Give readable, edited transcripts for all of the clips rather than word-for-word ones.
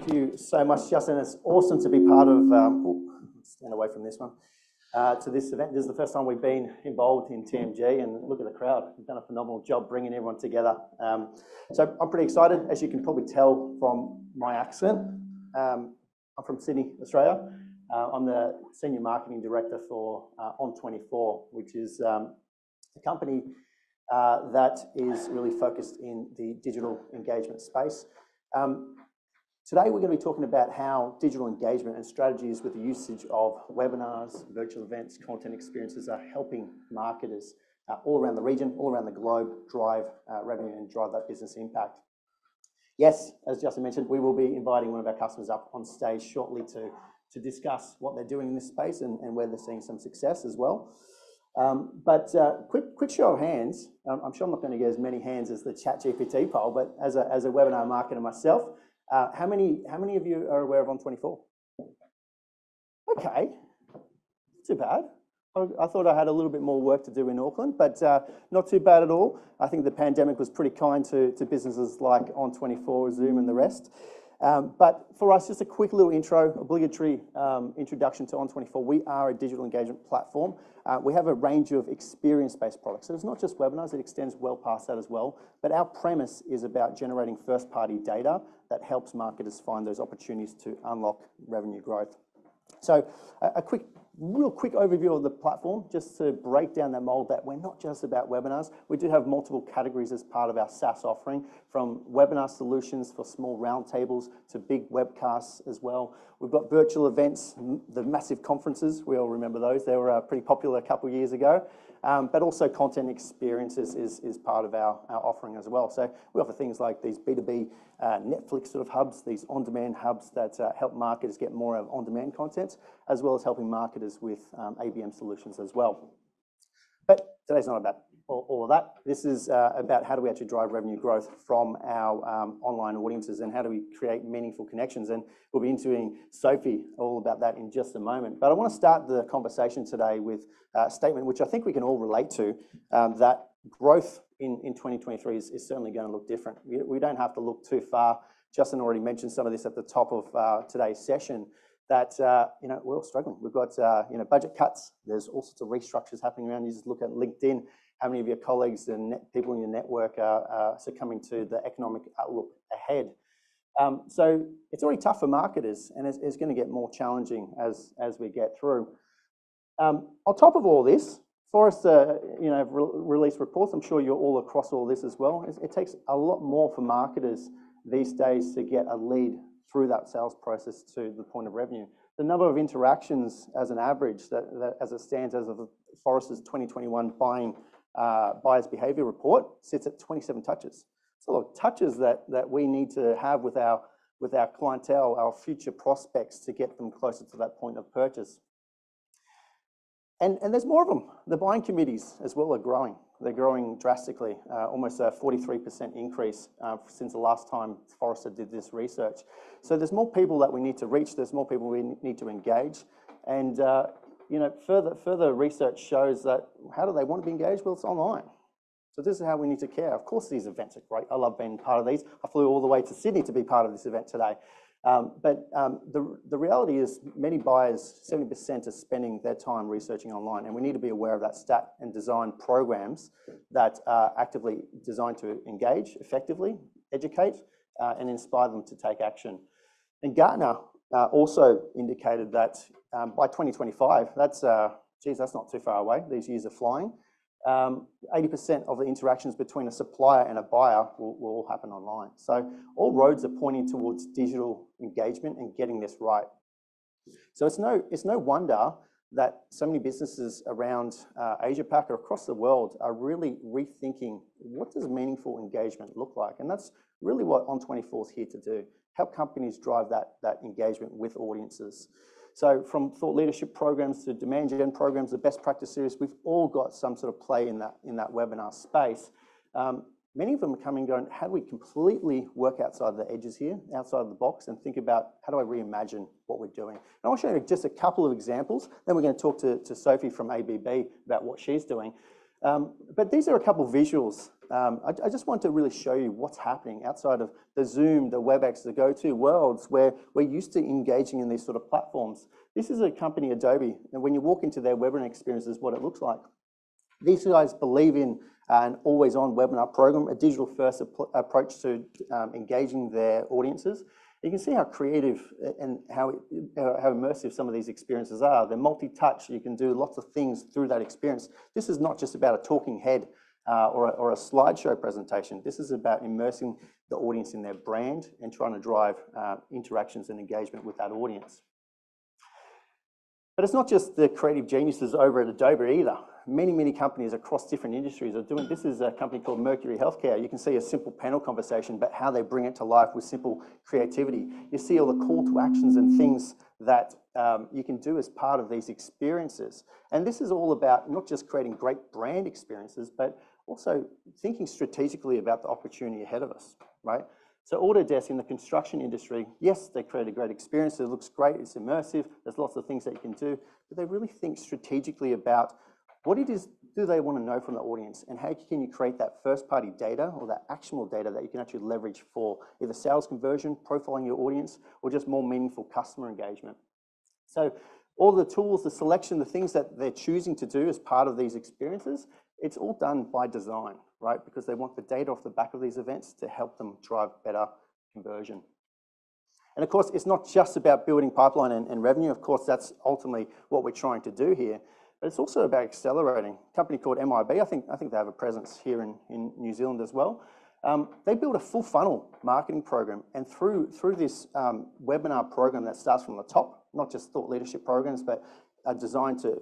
Thank you so much, Justin. It's awesome to be part of, stand away from this one, to this event. This is the first time we've been involved in TMG, and look at the crowd. We've done a phenomenal job bringing everyone together. So I'm pretty excited, as you can probably tell from my accent. I'm from Sydney, Australia. I'm the Senior Marketing Director for ON24, which is a company that is really focused in the digital engagement space. Today we're going to be talking about how digital engagement and strategies with the usage of webinars, virtual events, content experiences are helping marketers all around the region, all around the globe, drive revenue and drive that business impact. Yes, as Justin mentioned, we will be inviting one of our customers up on stage shortly to discuss what they're doing in this space and where they're seeing some success as well. Quick show of hands. I'm sure I'm not going to get as many hands as the ChatGPT poll, but as a webinar marketer myself, how many of you are aware of ON24? Okay, not too bad. I thought I had a little bit more work to do in Auckland, but not too bad at all. I think the pandemic was pretty kind to businesses like ON24, Zoom and the rest. But for us, just a quick little intro, obligatory introduction to ON24. We are a digital engagement platform. We have a range of experience-based products. So it's not just webinars, it extends well past that as well. But our premise is about generating first-party data that helps marketers find those opportunities to unlock revenue growth. So real quick overview of the platform, just to break down that mold that we're not just about webinars. We do have multiple categories as part of our SaaS offering, from webinar solutions for small roundtables to big webcasts as well. We've got virtual events, the massive conferences. We all remember those. They were pretty popular a couple of years ago. But also content experiences is part of our offering as well. So we offer things like these B2B Netflix sort of hubs, these on-demand hubs that help marketers get more of on-demand content, as well as helping marketers with ABM solutions as well. But today's not about all of that. This is about how do we actually drive revenue growth from our online audiences and how do we create meaningful connections. And we'll be interviewing Sophie all about that in just a moment. But I want to start the conversation today with a statement which I think we can all relate to, that growth in 2023 is certainly going to look different. We don't have to look too far. Justin already mentioned some of this at the top of today's session, that we're all struggling. We've got budget cuts. There's all sorts of restructures happening around. You just look at LinkedIn. How many of your colleagues and people in your network are succumbing to the economic outlook ahead? So it's already tough for marketers, and it's going to get more challenging as we get through. On top of all this, Forrester released reports. I'm sure you're all across all this as well. It takes a lot more for marketers these days to get a lead through that sales process to the point of revenue. The number of interactions as an average, that as it stands as of Forrester's 2021 buyer's behavior report, sits at 27 touches. It's a lot of touches that we need to have with our clientele, our future prospects, to get them closer to that point of purchase. And there's more of them. The buying committees as well are growing. They're growing drastically, almost a 43% increase since the last time Forrester did this research. So there's more people that we need to reach. There's more people we need to engage. And further research shows that how do they want to be engaged? Well, it's online. So this is how we need to care. Of course, these events are great. I love being part of these. I flew all the way to Sydney to be part of this event today. But the reality is many buyers, 70%, are spending their time researching online, and we need to be aware of that stat and design programs that are actively designed to engage effectively, educate, and inspire them to take action. And Gartner also indicated that by 2025, that's not too far away. These years are flying. 80% of the interactions between a supplier and a buyer will all happen online. So all roads are pointing towards digital engagement and getting this right. So it's no wonder that so many businesses around Asia Pac or across the world are really rethinking what does meaningful engagement look like. And that's really what ON24 is here to do, help companies drive that engagement with audiences. So from thought leadership programs to demand gen programs, the best practice series, we've all got some sort of play in that webinar space. Many of them are coming and going, how do we completely work outside the edges here, outside of the box, and think about how do I reimagine what we're doing? And I want to show you just a couple of examples. Then we're going to talk to Sophie from ABB about what she's doing. But these are a couple of visuals. I just want to really show you what's happening outside of the Zoom, the WebEx, the GoTo worlds where we're used to engaging in these sort of platforms. This is a company, Adobe, and when you walk into their webinar experience, is what it looks like. These guys believe in an always-on webinar program, a digital-first approach to engaging their audiences. You can see how creative and how immersive some of these experiences are. They're multi-touch. You can do lots of things through that experience. This is not just about a talking head or a slideshow presentation. This is about immersing the audience in their brand and trying to drive interactions and engagement with that audience. But it's not just the creative geniuses over at Adobe either. Many companies across different industries are doing. This is a company called Mercury Healthcare. You can see a simple panel conversation, but how they bring it to life with simple creativity. You see all the call to actions and things that you can do as part of these experiences. And this is all about not just creating great brand experiences, but also thinking strategically about the opportunity ahead of us, right? So Autodesk in the construction industry, yes, they create a great experience. It looks great. It's immersive. There's lots of things that you can do, but they really think strategically about what it is do they want to know from the audience, and how can you create that first-party data or that actionable data that you can actually leverage for either sales conversion, profiling your audience, or just more meaningful customer engagement. So all the tools, the selection, the things that they're choosing to do as part of these experiences, it's all done by design, right? Because they want the data off the back of these events to help them drive better conversion. And of course, it's not just about building pipeline and revenue. Of course, that's ultimately what we're trying to do here. But it's also about accelerating. A company called MIB, I think they have a presence here in New Zealand as well. They built a full funnel marketing program, and through this webinar program that starts from the top, not just thought leadership programs, but are designed to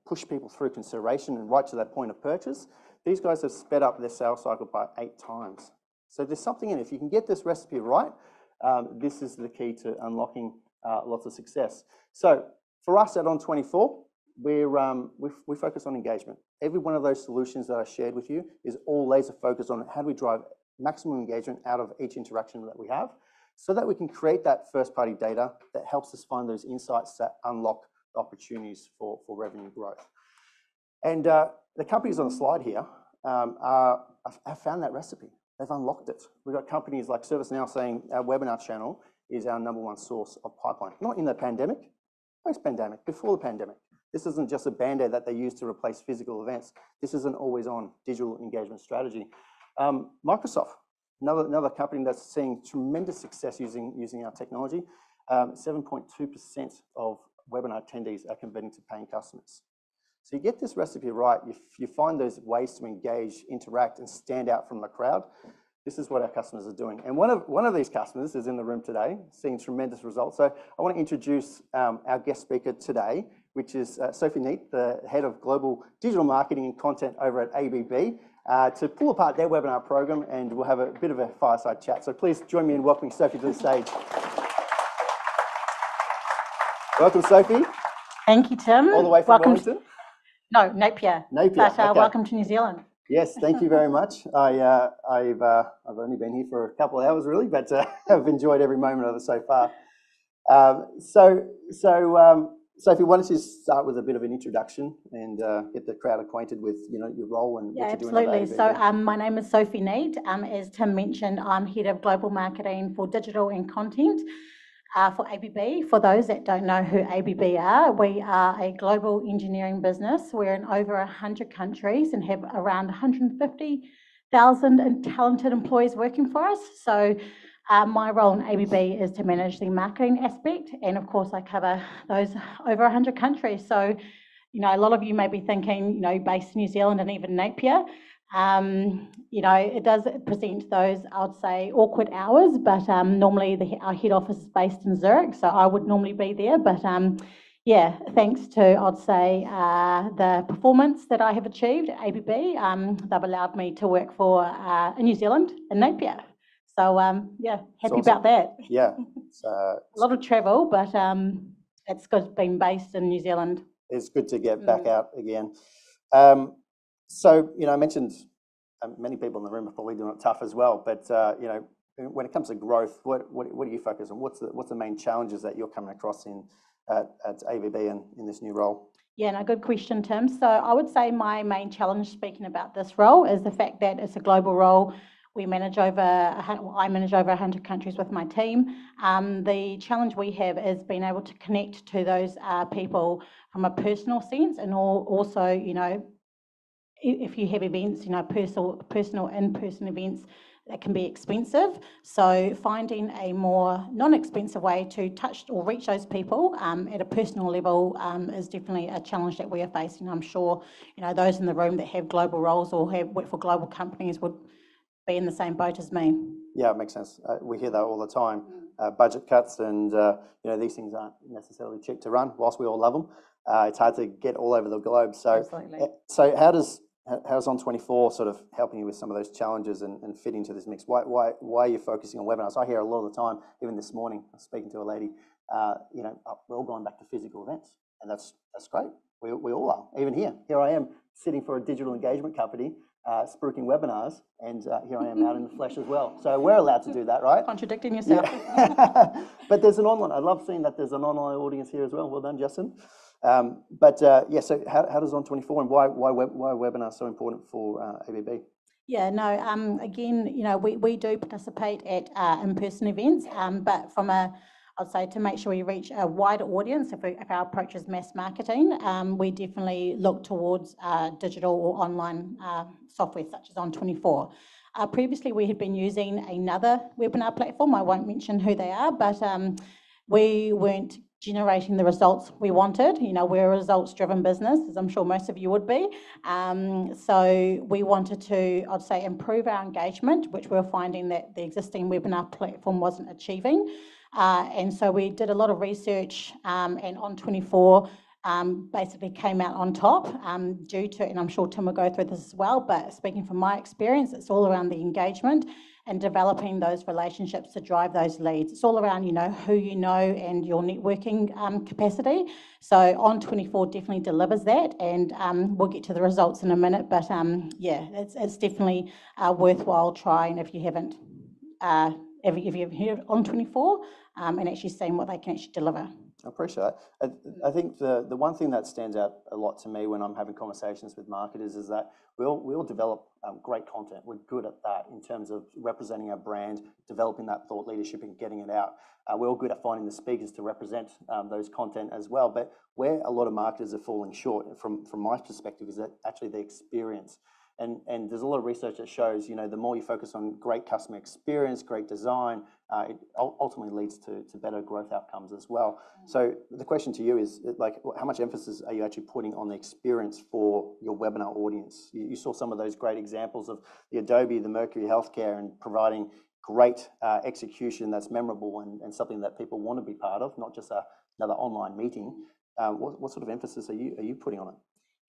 push people through consideration and right to that point of purchase. These guys have sped up their sales cycle by 8 times. So there's something in it. If you can get this recipe right, this is the key to unlocking lots of success. So for us at ON24, we focus on engagement. Every one of those solutions that I shared with you is all laser focused on how do we drive maximum engagement out of each interaction that we have, so that we can create that first party data that helps us find those insights that unlock opportunities for revenue growth. And the companies on the slide here have found that recipe. They've unlocked it. We've got companies like ServiceNow saying our webinar channel is our #1 source of pipeline. Not in the pandemic, post-pandemic, before the pandemic. This isn't just a band-aid that they use to replace physical events. This is an always-on digital engagement strategy. Microsoft, another company that's seeing tremendous success using our technology. 7.2% of webinar attendees are converting to paying customers. So you get this recipe right, you find those ways to engage, interact, and stand out from the crowd. This is what our customers are doing. And one of these customers is in the room today, seeing tremendous results. So I want to introduce our guest speaker today, which is Sophie Neate, the head of global digital marketing and content over at ABB, to pull apart their webinar program, and we'll have a bit of a fireside chat. So please join me in welcoming Sophie to the stage. Welcome, Sophie. Thank you, Tim. All the way from Wellington? No, Napier. Napier, but okay. Welcome to New Zealand. Yes, thank you very much. I've only been here for a couple of hours, really, but I've enjoyed every moment of it so far. Sophie, why don't you start with a bit of an introduction and get the crowd acquainted with your role and what you're doing. Absolutely. So my name is Sophie Neate. As Tim mentioned, I'm head of global marketing for digital and content for ABB. For those that don't know who ABB are, we are a global engineering business. We're in over 100 countries and have around 150,000 talented employees working for us. So my role in ABB is to manage the marketing aspect, and of course I cover those over 100 countries. So, a lot of you may be thinking, based in New Zealand and even Napier, it does present those, I'd say, awkward hours, but normally our head office is based in Zurich, so I would normally be there. But thanks to, I'd say, the performance that I have achieved at ABB, they've allowed me to work in New Zealand in Napier. So happy about that. Yeah. A lot of travel, but it's good being based in New Zealand. It's good to get back out again. So, I mentioned many people in the room are probably doing it tough as well, but, when it comes to growth, what do you focus on? What's the main challenges that you're coming across in at ABB and in this new role? Yeah, no, good question, Tim. So I would say my main challenge speaking about this role is the fact that it's a global role. I manage over 100 countries with my team. The challenge we have is being able to connect to those people from a personal sense, and also, if you have events, personal in-person events, that can be expensive. So finding a more non-expensive way to touch or reach those people at a personal level is definitely a challenge that we are facing. I'm sure, those in the room that have global roles or have worked for global companies would be in the same boat as me. Yeah, it makes sense. We hear that all the time. Budget cuts and, these things aren't necessarily cheap to run, whilst we all love them. It's hard to get all over the globe. So, Absolutely. So how's ON24 sort of helping you with some of those challenges and fit into this mix? Why are you focusing on webinars? I hear a lot of the time, even this morning, I was speaking to a lady, we're all going back to physical events, and that's great. We all are. Even here I am sitting for a digital engagement company, spruiking webinars, and here I am out in the flesh as well. So we're allowed to do that, right? Contradicting yourself. Yeah. But there's an online. I love seeing that there's an online audience here as well. Well done, Justin. So how does ON24 and why webinars so important for ABB? Yeah, no, again, we do participate at in-person events, but I'd say to make sure we reach a wider audience, if our approach is mass marketing, we definitely look towards digital or online software such as ON24. Previously, we had been using another webinar platform. I won't mention who they are, but we weren't generating the results we wanted. We're a results-driven business, as I'm sure most of you would be. So we wanted to, I'd say, improve our engagement, which we're finding that the existing webinar platform wasn't achieving. And so we did a lot of research, and ON24 basically came out on top due to, and I'm sure Tim will go through this as well, but speaking from my experience, it's all around the engagement and developing those relationships to drive those leads. It's all around, who you know and your networking capacity. So ON24 definitely delivers that, and we'll get to the results in a minute, but it's definitely a worthwhile try, and if you haven't, if you've heard ON24 and actually seen what they can actually deliver. I appreciate that. I think the one thing that stands out a lot to me when I'm having conversations with marketers is that we all develop great content. We're good at that in terms of representing our brand, developing that thought leadership and getting it out. We're all good at finding the speakers to represent those content as well. But where a lot of marketers are falling short, from my perspective, is that actually the experience. And there's a lot of research that shows, the more you focus on great customer experience, great design, it ultimately leads to better growth outcomes as well. So the question to you is, how much emphasis are you actually putting on the experience for your webinar audience? You saw some of those great examples of the Adobe, the Mercury Healthcare, and providing great execution that's memorable and something that people want to be part of, not just another online meeting. What sort of emphasis are you putting on it?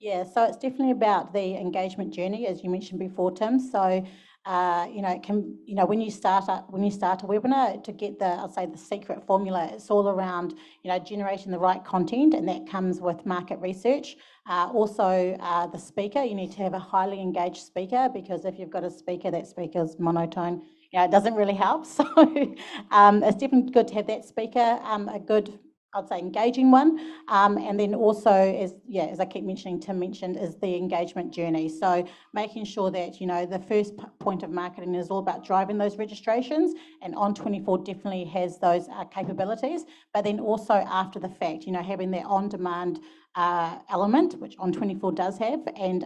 Yeah, so it's definitely about the engagement journey, as you mentioned before, Tim. So, when you start a webinar, to get the secret formula, it's all around, generating the right content, and that comes with market research. Also, the speaker, you need to have a highly engaged speaker, because if you've got a speaker, that speaker's monotone, it doesn't really help. So, it's definitely good to have that speaker, a good, I'd say, engaging one, and then also, as I keep mentioning, Tim mentioned, is the engagement journey. So making sure that, the first point of marketing is all about driving those registrations, and ON24 definitely has those capabilities, but then also after the fact, having that on-demand element, which ON24 does have, and,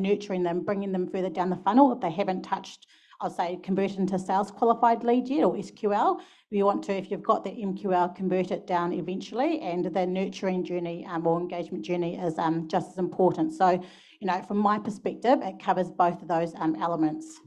nurturing them, bringing them further down the funnel if they haven't touched, I'll say, convert into sales qualified lead yet, or SQL. You want to, if you've got the MQL, convert it down eventually, and the nurturing journey or engagement journey is just as important. So, from my perspective, it covers both of those elements.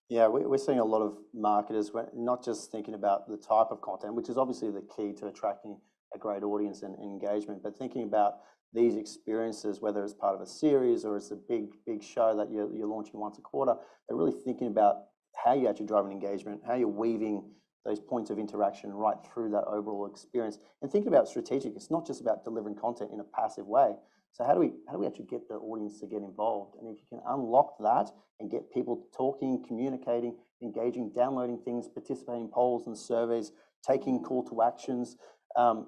Yeah, we're seeing a lot of marketers not just thinking about the type of content, which is obviously the key to attracting a great audience and engagement, but thinking about these experiences, whether it's part of a series or it's a big show that you're launching once a quarter. They're really thinking about how you actually drive an engagement, how you're weaving those points of interaction right through that overall experience, and thinking about strategic. It's not just about delivering content in a passive way. So how do we actually get the audience to get involved? And if you can unlock that and get people talking, communicating, engaging, downloading things, participating in polls and surveys, taking call to actions,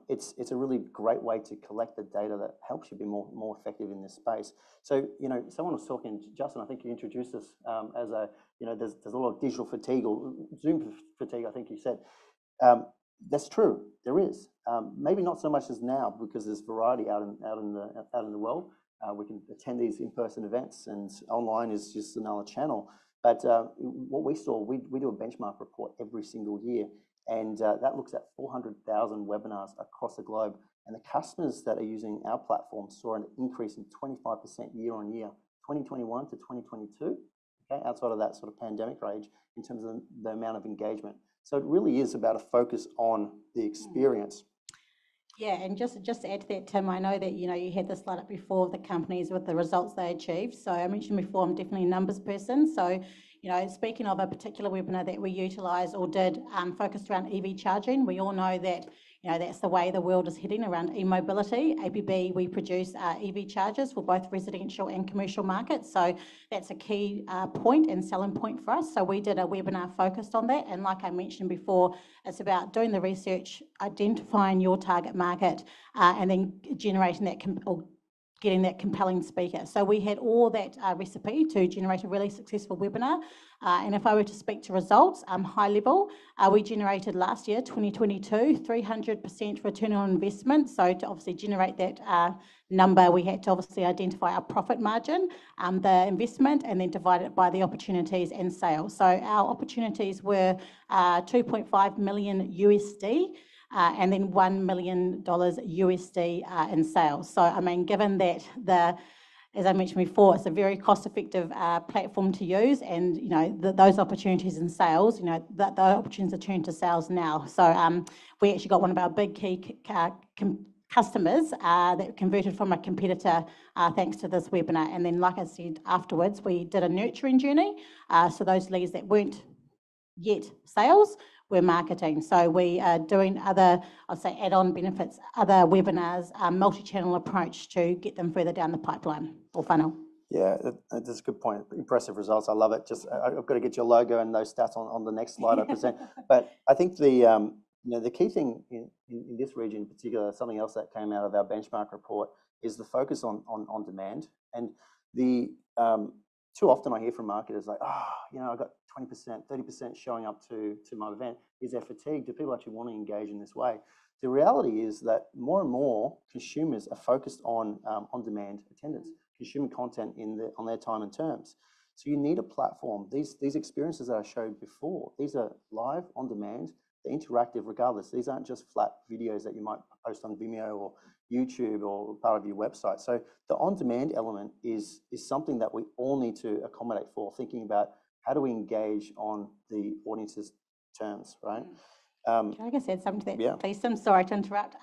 it's a really great way to collect the data that helps you be more effective in this space. So, someone was talking, Justin, I think you introduced us as there's a lot of digital fatigue or Zoom fatigue, I think you said. That's true, there is. Maybe not so much as now because there's variety out in the world. We can attend these in-person events, and online is just another channel. But what we saw, we do a benchmark report every single year, and that looks at 400,000 webinars across the globe. And the customers that are using our platform saw an increase in 25% year on year, 2021 to 2022, okay, outside of that sort of pandemic range in terms of the amount of engagement. So it really is about a focus on the experience. Yeah, and just to add to that, Tim, I know that, you had this slide up before of the companies with the results they achieved. So I mentioned before, I'm definitely a numbers person. So, speaking of a particular webinar that we utilised or did focused around EV charging, we all know that, that's the way the world is heading around e-mobility. ABB, we produce EV chargers for both residential and commercial markets. So that's a key point and selling point for us. So we did a webinar focused on that. And like I mentioned before, it's about doing the research, identifying your target market, and then generating that getting that compelling speaker. So we had all that recipe to generate a really successful webinar. And if I were to speak to results, high level, we generated last year, 2022, 300% return on investment. So to obviously generate that number, we had to obviously identify our profit margin, the investment, and then divide it by the opportunities and sales. So our opportunities were 2.5 million USD. And then $1 million USD in sales. So, I mean, given that as I mentioned before, it's a very cost-effective platform to use, and those opportunities in sales, the opportunities are turned to sales now. So, we actually got one of our big key customers that converted from a competitor thanks to this webinar. And then, like I said, afterwards, we did a nurturing journey. So those leads that weren't yet sales, we're marketing. So we are doing other, I'll say, add-on benefits, other webinars, multi-channel approach to get them further down the pipeline or funnel. Yeah, that's a good point. Impressive results. I love it. Just I've got to get your logo and those stats on the next slide I present. But I think the key thing in this region in particular, something else that came out of our benchmark report, is the focus on demand. And too often I hear from marketers like, I got 20%, 30% showing up to my event. Is there fatigue? Do people actually want to engage in this way? The reality is that more and more consumers are focused on on-demand attendance, consuming content on their time and terms. So you need a platform. These experiences that I showed before, these are live, on demand, they're interactive regardless. These aren't just flat videos that you might post on Vimeo or YouTube or part of your website. So the on-demand element is something that we all need to accommodate for, thinking about how do we engage on the audience's terms, right? Can I just add something to that, yeah. please? I'm sorry to interrupt.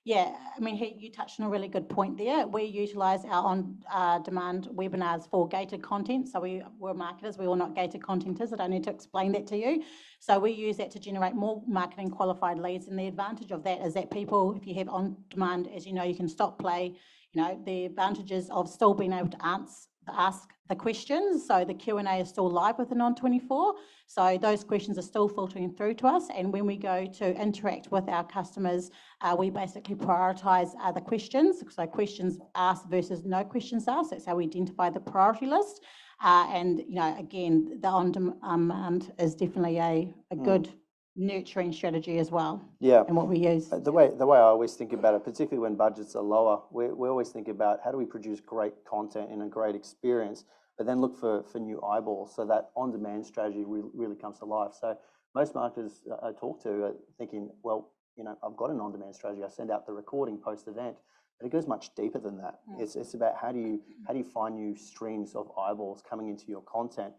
Yeah, I mean, you touched on a really good point there. We utilise our on-demand webinars for gated content. So we're marketers, we're all not gated contenters. I don't need to explain that to you. So we use that to generate more marketing qualified leads. And the advantage of that is that people, if you have on-demand, as you know, you can stop, play, the advantages of still being able to ask the questions. So the Q&A is still live within ON24. So those questions are still filtering through to us. And when we go to interact with our customers, we basically prioritise the questions. So questions asked versus no questions asked. That's how we identify the priority list. And, again, the on-demand is definitely a good nurturing strategy as well. Yeah. And what we use. The way I always think about it, particularly when budgets are lower, we always think about how do we produce great content and a great experience, but then look for new eyeballs. So that on-demand strategy really comes to life. So most marketers I talk to are thinking, well, I've got an on-demand strategy. I send out the recording post-event, but it goes much deeper than that. It's about how do you find new streams of eyeballs coming into your content.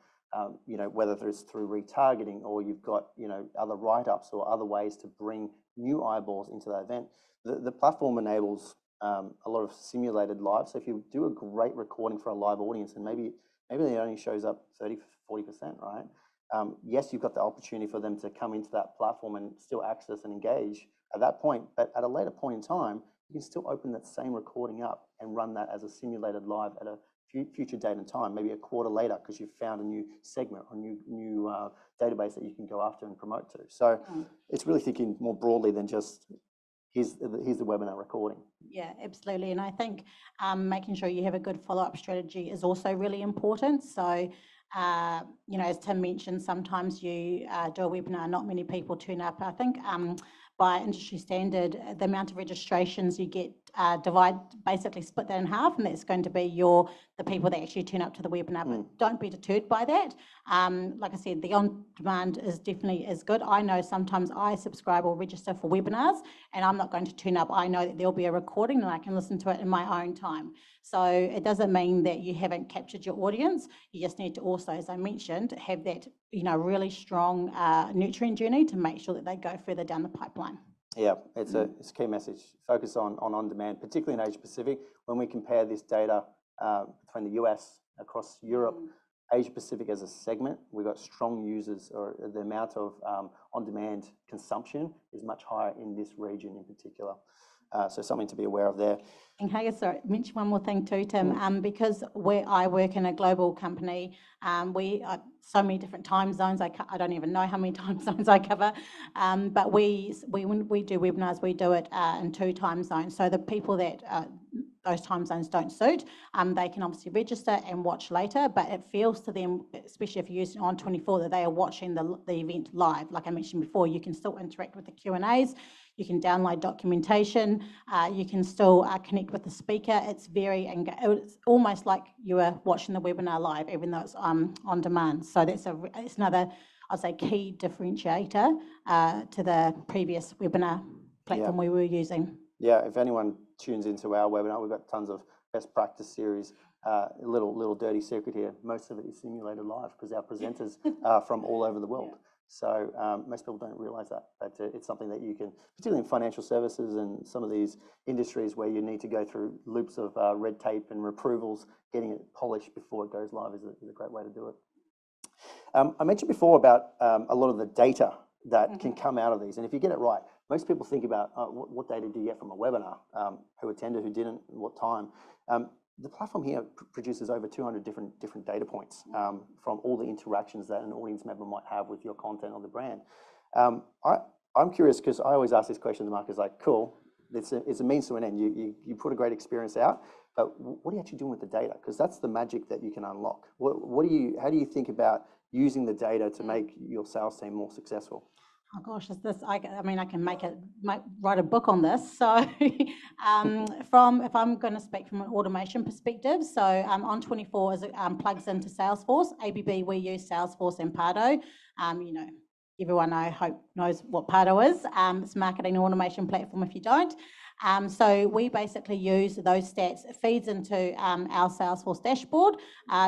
Whether it's through retargeting or you've got, other write-ups or other ways to bring new eyeballs into that event. The platform enables a lot of simulated live. So if you do a great recording for a live audience and maybe it only shows up 30, 40%, right? Yes, you've got the opportunity for them to come into that platform and still access and engage at that point. But at a later point in time, you can still open that same recording up and run that as a simulated live at a future date and time, maybe a quarter later, because you've found a new segment or new database that you can go after and promote to. So it's really thinking more broadly than just here's the webinar recording. Yeah, absolutely. And I think making sure you have a good follow-up strategy is also really important. So, as Tim mentioned, sometimes you do a webinar, not many people turn up. I think by industry standard, the amount of registrations you get basically split that in half, and that's going to be the people that actually turn up to the webinar. But don't be deterred by that. Like I said, the on-demand is definitely good. I know sometimes I subscribe or register for webinars, and I'm not going to turn up. I know that there'll be a recording and I can listen to it in my own time. So it doesn't mean that you haven't captured your audience. You just need to also, as I mentioned, have that really strong nurturing journey to make sure that they go further down the pipeline. Yeah, it's a key message. Focus on demand, particularly in Asia Pacific. When we compare this data between the US, across Europe, Asia Pacific as a segment, we've got strong users, or the amount of on-demand consumption is much higher in this region in particular. So something to be aware of there. And can I just mention one more thing too, Tim? Because I work in a global company, we are so many different time zones. I don't even know how many time zones I cover. But when we do webinars, we do it in 2 time zones. So the people that those time zones don't suit, they can obviously register and watch later, but it feels to them, especially if you're using ON24, that they are watching the event live. Like I mentioned before, you can still interact with the Q&As, you can download documentation, you can still connect with the speaker. It's almost like you are watching the webinar live, even though it's on demand. So it's another, I'd say, key differentiator to the previous webinar platform we were using. Yeah, if anyone tunes into our webinar, we've got tons of best practice series. A little dirty secret here, most of it is simulated live because our presenters are from all over the world. So most people don't realise that, but it's something that you can, particularly in financial services and some of these industries where you need to go through loops of red tape and approvals, getting it polished before it goes live is a great way to do it. I mentioned before about a lot of the data that can come out of these, and if you get it right, most people think about what data do you get from a webinar, who attended, who didn't, and what time. The platform here produces over 200 different data points from all the interactions that an audience member might have with your content or the brand. I'm curious because I always ask this question to marketers, like, cool, it's a means to an end. You put a great experience out, but what are you actually doing with the data? Because that's the magic that you can unlock. How do you think about using the data to make your sales team more successful? Oh gosh, I can write a book on this. So if I'm going to speak from an automation perspective, so ON24 plugs into Salesforce. ABB, we use Salesforce and Pardot. Everyone I hope knows what Pardot is. It's a marketing automation platform if you don't. So we basically use those stats, it feeds into our Salesforce dashboard.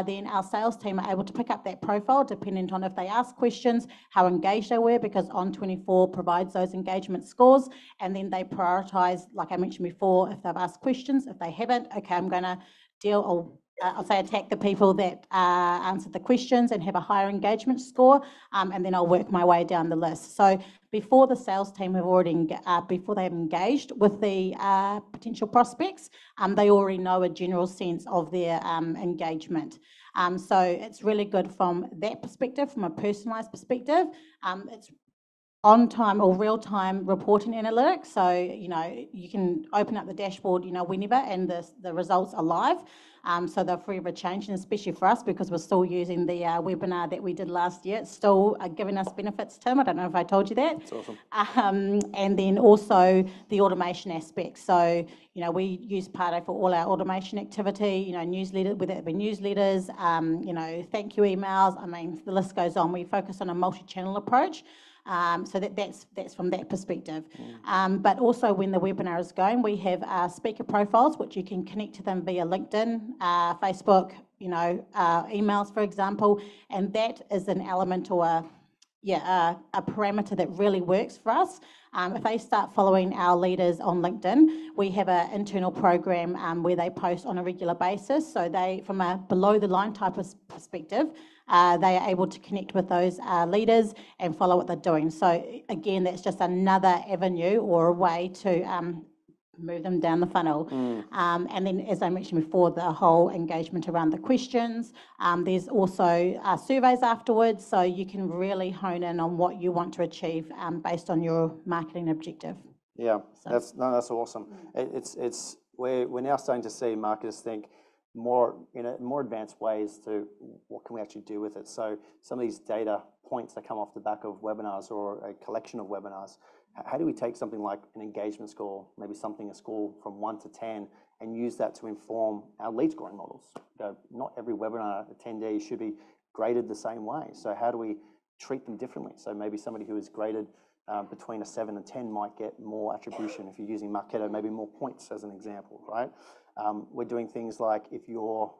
Then our sales team are able to pick up that profile depending on if they ask questions, how engaged they were, because ON24 provides those engagement scores, and then they prioritise, like I mentioned before, if they've asked questions. If they haven't, okay, I'm going to attack the people that answered the questions and have a higher engagement score, and then I'll work my way down the list. So before the sales team before they have engaged with the potential prospects, they already know a general sense of their engagement. So it's really good from that perspective, from a personalised perspective. It's on-time or real-time reporting analytics. So, you can open up the dashboard, whenever, and the results are live. So they're forever changing, especially for us because we're still using the webinar that we did last year. It's still giving us benefits, Tim. I don't know if I told you that. That's awesome. And then also the automation aspect. So, we use Pardot for all our automation activity, newsletter, whether it be newsletters, thank you emails. The list goes on. We focus on a multi-channel approach. So that's from that perspective. But also when the webinar is going, we have speaker profiles, which you can connect to them via LinkedIn, Facebook, emails, for example. And that is an element or a parameter that really works for us. If they start following our leaders on LinkedIn, we have an internal program where they post on a regular basis. So they, from a below the line type of perspective, they are able to connect with those leaders and follow what they're doing. So again, that's just another avenue or a way to move them down the funnel. And then, as I mentioned before, the whole engagement around the questions. There's also surveys afterwards, so you can really hone in on what you want to achieve based on your marketing objective. Yeah, So- that's awesome. We're now starting to see marketers think more more advanced ways to what can we actually do with it. So some of these data points that come off the back of webinars or a collection of webinars, how do we take something like an engagement score, maybe a score from 1 to 10, and use that to inform our lead scoring models? Not every webinar attendee should be graded the same way. So how do we treat them differently? So maybe somebody who is graded between a 7 and 10 might get more attribution. If you're using Marketo, maybe more points as an example, right? We're doing things like if your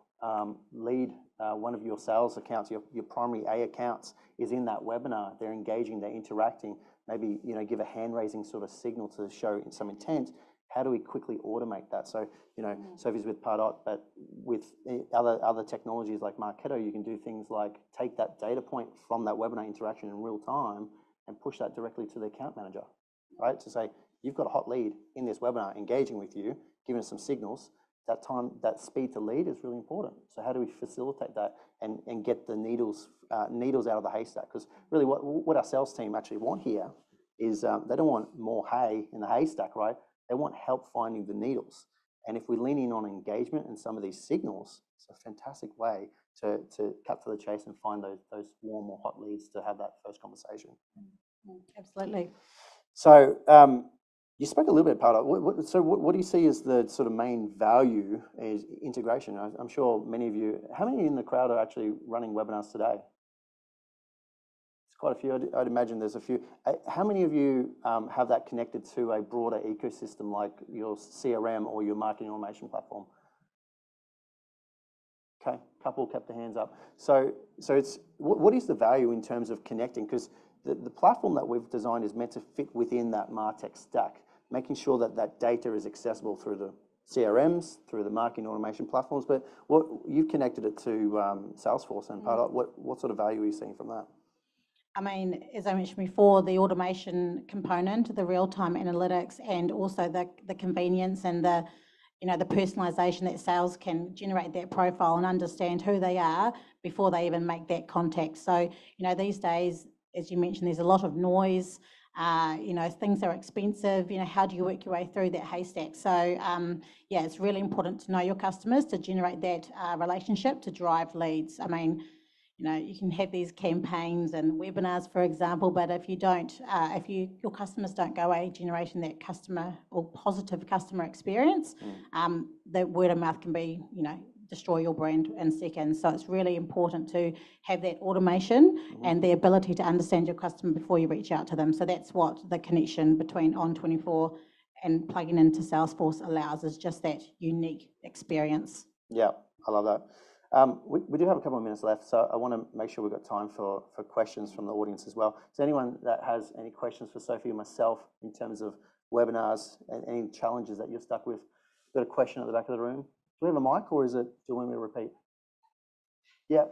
lead, one of your sales accounts, your primary A accounts is in that webinar, they're engaging, they're interacting, maybe give a hand raising sort of signal to show some intent. How do we quickly automate that? So, Sophie's with Pardot, but with other technologies like Marketo, you can do things like take that data point from that webinar interaction in real time and push that directly to the account manager, right? To say, you've got a hot lead in this webinar engaging with you, giving us some signals. That speed to lead is really important. So how do we facilitate that and get the needles out of the haystack? Because really what our sales team actually want here is they don't want more hay in the haystack, right? They want help finding the needles. And if we lean in on engagement and some of these signals, it's a fantastic way to cut to the chase and find those warm or hot leads to have that first conversation. Absolutely. So you spoke a little bit, Pardot. What do you see as the sort of main value is integration? I'm sure many of you, how many in the crowd are actually running webinars today? It's quite a few. I'd imagine there's a few. How many of you have that connected to a broader ecosystem like your CRM or your marketing automation platform? Okay, a couple kept their hands up. So it's what is the value in terms of connecting? Because the platform that we've designed is meant to fit within that MarTech stack, making sure that data is accessible through the CRMs, through the marketing automation platforms. But you've connected it to Salesforce and Pardot. What sort of value are you seeing from that? I mean, as I mentioned before, the automation component, the real-time analytics, and also the convenience and the personalisation that sales can generate that profile and understand who they are before they even make that contact. So, these days, as you mentioned, there's a lot of noise. Things are expensive. How do you work your way through that haystack? So, it's really important to know your customers to generate that relationship to drive leads. I mean, you can have these campaigns and webinars, for example, but if you don't, your customers don't go away generating that customer or positive customer experience, the word of mouth can be, destroy your brand in seconds. So it's really important to have that automation and the ability to understand your customer before you reach out to them. So that's what the connection between ON24 and plugging into Salesforce allows, is just that unique experience. Yeah, I love that. We do have a couple of minutes left, so I want to make sure we've got time for questions from the audience as well. Is there anyone that has any questions for Sophie or myself in terms of webinars and any challenges that you're stuck with? Got a question at the back of the room? Do we have a mic, or do you want me to repeat? Yeah.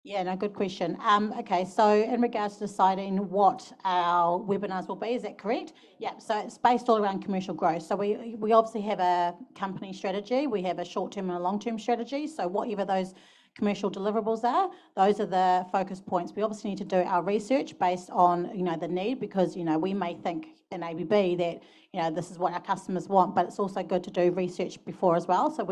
Yeah, no, good question. Okay, so in regards to deciding what our webinars will be, is that correct? Yeah, so it's based all around commercial growth. So we obviously have a company strategy. We have a short-term and a long-term strategy. So whatever those commercial deliverables are, those are the focus points. We obviously need to do our research based on, the need, because, we may think in ABB that, this is what our customers want, but it's also good to do research before as well. So